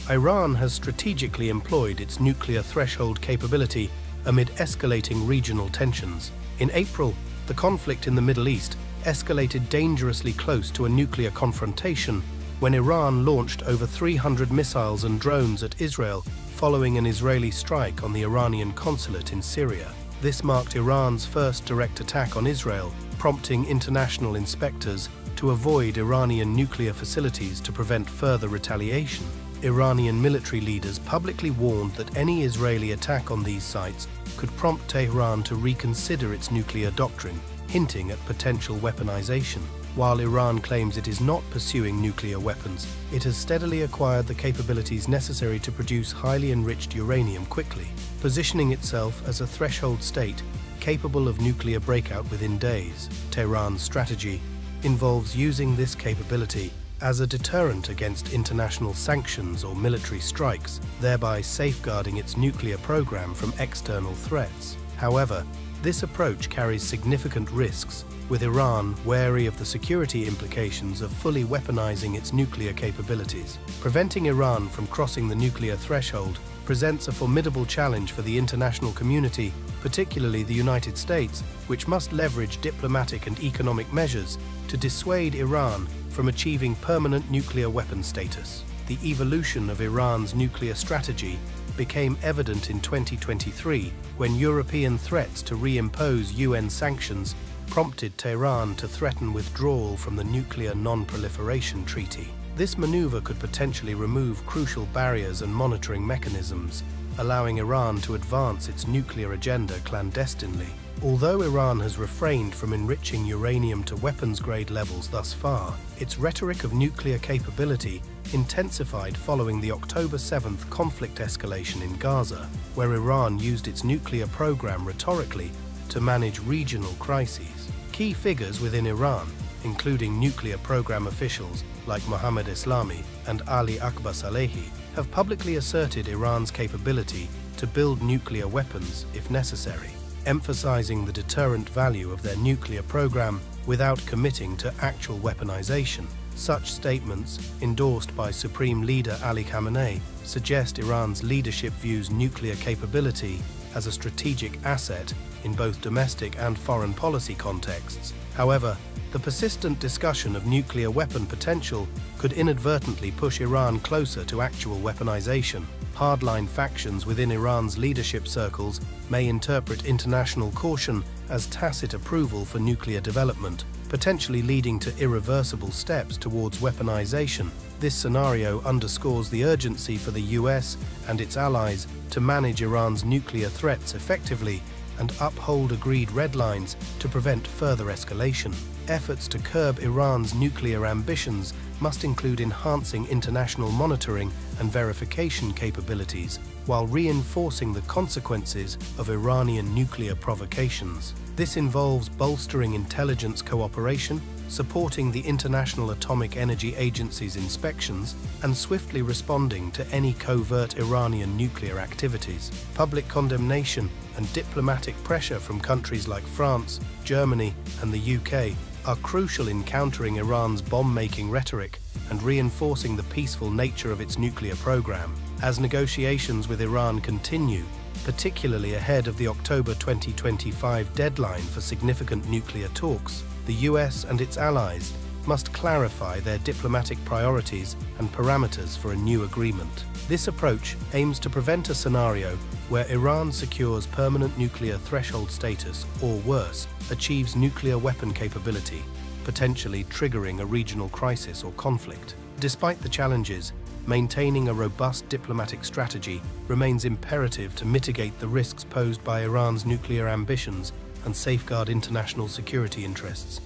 Iran has strategically employed its nuclear threshold capability amid escalating regional tensions. In April, the conflict in the Middle East escalated dangerously close to a nuclear confrontation when Iran launched over 300 missiles and drones at Israel following an Israeli strike on the Iranian consulate in Syria. This marked Iran's first direct attack on Israel, prompting international inspectors to avoid Iranian nuclear facilities to prevent further retaliation. Iranian military leaders publicly warned that any Israeli attack on these sites could prompt Tehran to reconsider its nuclear doctrine, hinting at potential weaponization. While Iran claims it is not pursuing nuclear weapons, it has steadily acquired the capabilities necessary to produce highly enriched uranium quickly, positioning itself as a threshold state capable of nuclear breakout within days. Tehran's strategy involves using this capability as a deterrent against international sanctions or military strikes, thereby safeguarding its nuclear program from external threats. However, this approach carries significant risks, with Iran wary of the security implications of fully weaponizing its nuclear capabilities. Preventing Iran from crossing the nuclear threshold presents a formidable challenge for the international community, particularly the United States, which must leverage diplomatic and economic measures to dissuade Iran from achieving permanent nuclear weapon status. The evolution of Iran's nuclear strategy became evident in 2023 when European threats to reimpose UN sanctions prompted Tehran to threaten withdrawal from the Nuclear Non-Proliferation Treaty. This maneuver could potentially remove crucial barriers and monitoring mechanisms, allowing Iran to advance its nuclear agenda clandestinely. Although Iran has refrained from enriching uranium to weapons-grade levels thus far, its rhetoric of nuclear capability intensified following the October 7th conflict escalation in Gaza, where Iran used its nuclear program rhetorically to manage regional crises. Key figures within Iran, including nuclear program officials like Mohammad Eslami and Ali Akbar Salehi, have publicly asserted Iran's capability to build nuclear weapons if necessary, emphasizing the deterrent value of their nuclear program without committing to actual weaponization. Such statements, endorsed by Supreme Leader Ali Khamenei, suggest Iran's leadership views nuclear capability as a strategic asset in both domestic and foreign policy contexts. However, the persistent discussion of nuclear weapon potential could inadvertently push Iran closer to actual weaponization. Hardline factions within Iran's leadership circles may interpret international caution as tacit approval for nuclear development, potentially leading to irreversible steps towards weaponization. This scenario underscores the urgency for the US and its allies to manage Iran's nuclear threats effectively and uphold agreed red lines to prevent further escalation. Efforts to curb Iran's nuclear ambitions must include enhancing international monitoring and verification capabilities, while reinforcing the consequences of Iranian nuclear provocations. This involves bolstering intelligence cooperation, supporting the International Atomic Energy Agency's inspections, and swiftly responding to any covert Iranian nuclear activities. Public condemnation and diplomatic pressure from countries like France, Germany, and the UK are crucial in countering Iran's bomb-making rhetoric and reinforcing the peaceful nature of its nuclear program. As negotiations with Iran continue, particularly ahead of the October 2025 deadline for significant nuclear talks, the US and its allies must clarify their diplomatic priorities and parameters for a new agreement. This approach aims to prevent a scenario where Iran secures permanent nuclear threshold status, or worse, achieves nuclear weapon capability, potentially triggering a regional crisis or conflict. Despite the challenges, maintaining a robust diplomatic strategy remains imperative to mitigate the risks posed by Iran's nuclear ambitions and safeguard international security interests.